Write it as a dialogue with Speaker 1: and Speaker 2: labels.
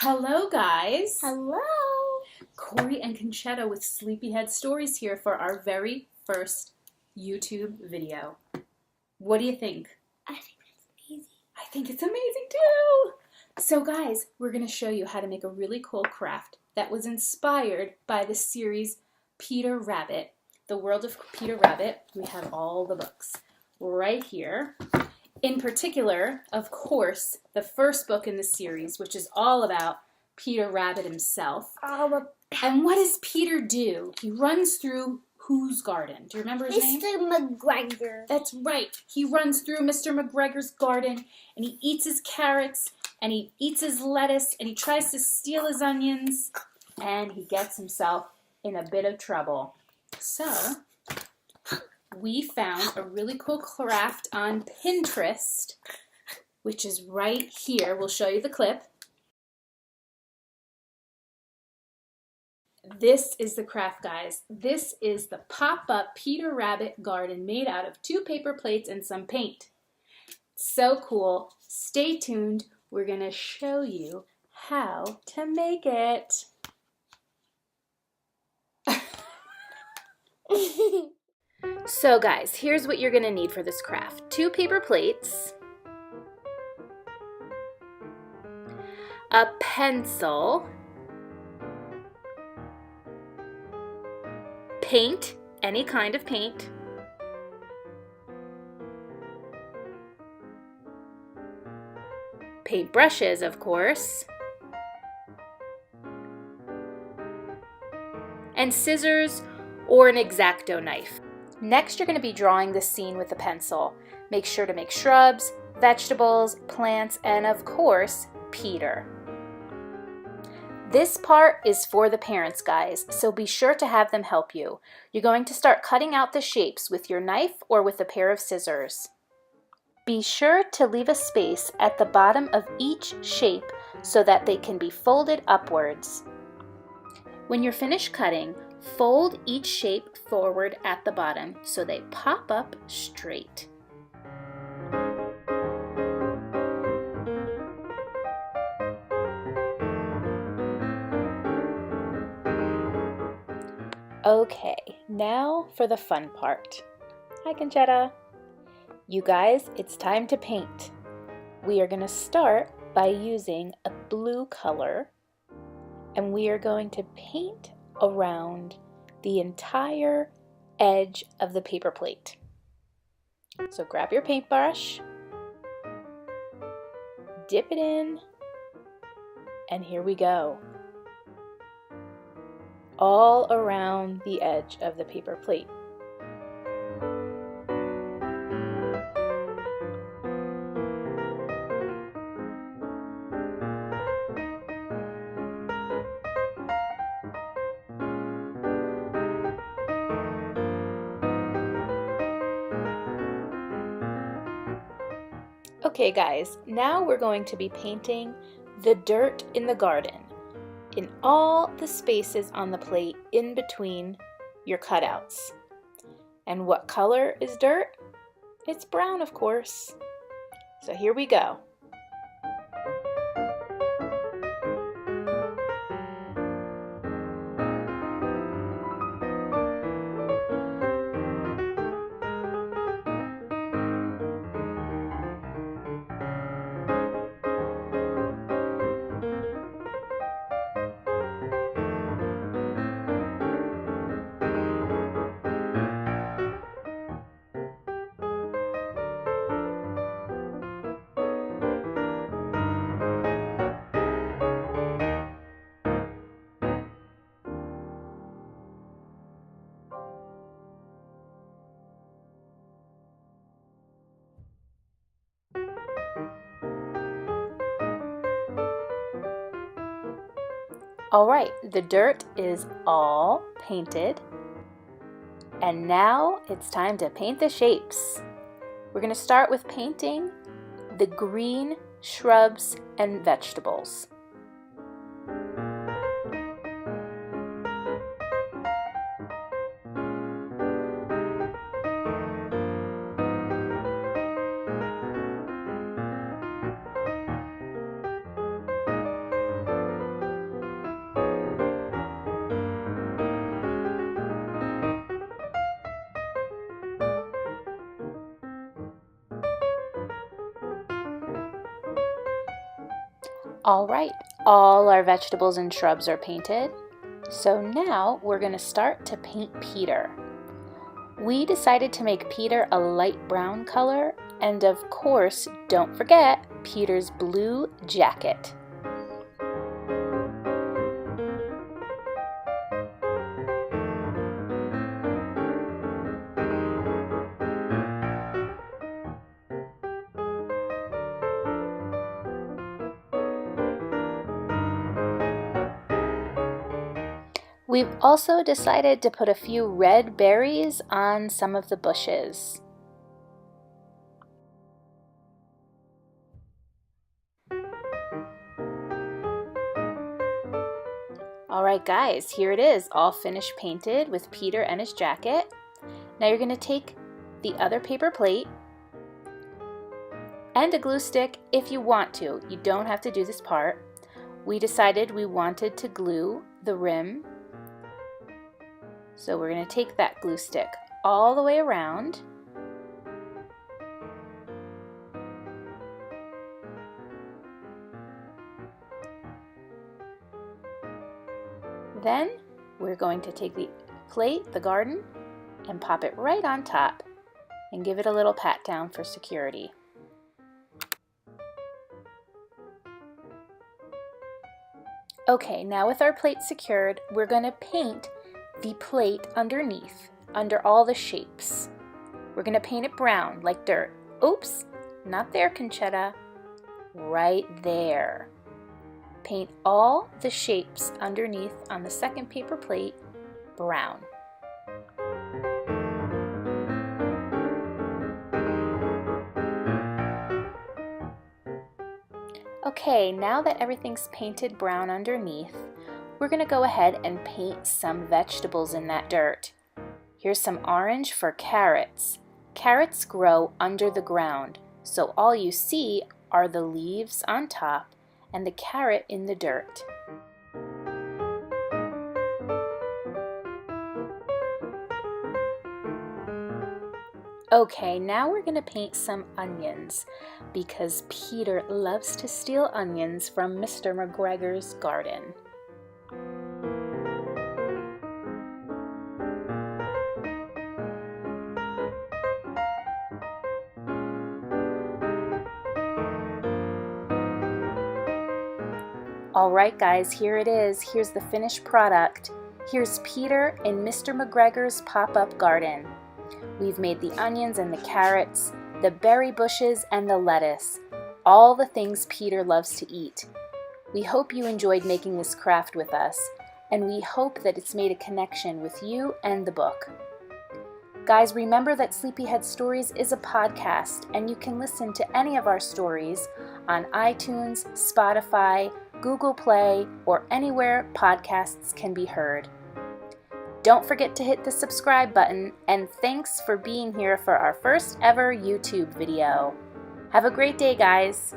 Speaker 1: Hello, guys.
Speaker 2: Hello.
Speaker 1: Corey and Conchetta with Sleepyhead Stories here for our very first YouTube video. What do you think?
Speaker 2: I think that's amazing.
Speaker 1: I think it's amazing too. So guys, we're going to show you how to make a really cool craft that was inspired by the series Peter Rabbit, The World of Peter Rabbit. We have all the books right here. In particular, of course, the first book in the series, which is all about Peter Rabbit himself. And what does Peter do? He runs through whose garden? Do you remember his name?
Speaker 2: Mr. McGregor.
Speaker 1: That's right. He runs through Mr. McGregor's garden, and he eats his carrots, and he eats his lettuce, and he tries to steal his onions, and he gets himself in a bit of trouble. So we found a really cool craft on Pinterest, which is right here. We'll show you the clip. This is the craft, guys. This is the pop-up Peter Rabbit garden made out of 2 paper plates and some paint. So cool. Stay tuned. We're going to show you how to make it. So guys, here's what you're going to need for this craft. 2 paper plates, a pencil, paint, any kind of paint, paint brushes, of course, and scissors or an X-Acto knife. Next, you're going to be drawing the scene with a pencil. Make sure to make shrubs, vegetables, plants, and of course, Peter. This part is for the parents, guys, so be sure to have them help you. You're going to start cutting out the shapes with your knife or with a pair of scissors. Be sure to leave a space at the bottom of each shape so that they can be folded upwards. When you're finished cutting, fold each shape forward at the bottom so they pop up straight. Okay, now for the fun part. Hi, Conchetta. You guys, it's time to paint. We are going to start by using a blue color, and we are going to paint around the entire edge of the paper plate. So grab your paintbrush, dip it in, and here we go. All around the edge of the paper plate. Okay guys, now we're going to be painting the dirt in the garden in all the spaces on the plate in between your cutouts. And what color is dirt? It's brown, of course. So here we go. Alright, the dirt is all painted, and now it's time to paint the shapes. We're going to start with painting the green shrubs and vegetables. All right, all our vegetables and shrubs are painted. So now we're going to start to paint Peter. We decided to make Peter a light brown color, and of course, don't forget Peter's blue jacket. We've also decided to put a few red berries on some of the bushes. Alright guys, here it is, all finished painted with Peter and his jacket. Now you're going to take the other paper plate and a glue stick if you want to. You don't have to do this part. We decided we wanted to glue the rim. So we're going to take that glue stick all the way around. Then we're going to take the plate, the garden, and pop it right on top and give it a little pat down for security. Okay, now with our plate secured, we're going to paint the plate underneath, under all the shapes. We're going to paint it brown like dirt. Oops, not there, Conchetta. Right there. Paint all the shapes underneath on the second paper plate brown. Okay, now that everything's painted brown underneath, we're going to go ahead and paint some vegetables in that dirt. Here's some orange for carrots. Carrots grow under the ground, so all you see are the leaves on top and the carrot in the dirt. Okay, now we're going to paint some onions because Peter loves to steal onions from Mr. McGregor's garden. Alright guys, here it is. Here's the finished product. Here's Peter in Mr. McGregor's pop-up garden. We've made the onions and the carrots, the berry bushes and the lettuce, all the things Peter loves to eat. We hope you enjoyed making this craft with us, and we hope that it's made a connection with you and the book. Guys, remember that Sleepyhead Stories is a podcast, and you can listen to any of our stories on iTunes, Spotify, Google Play, or anywhere podcasts can be heard. Don't forget to hit the subscribe button, and thanks for being here for our first ever YouTube video. Have a great day, guys!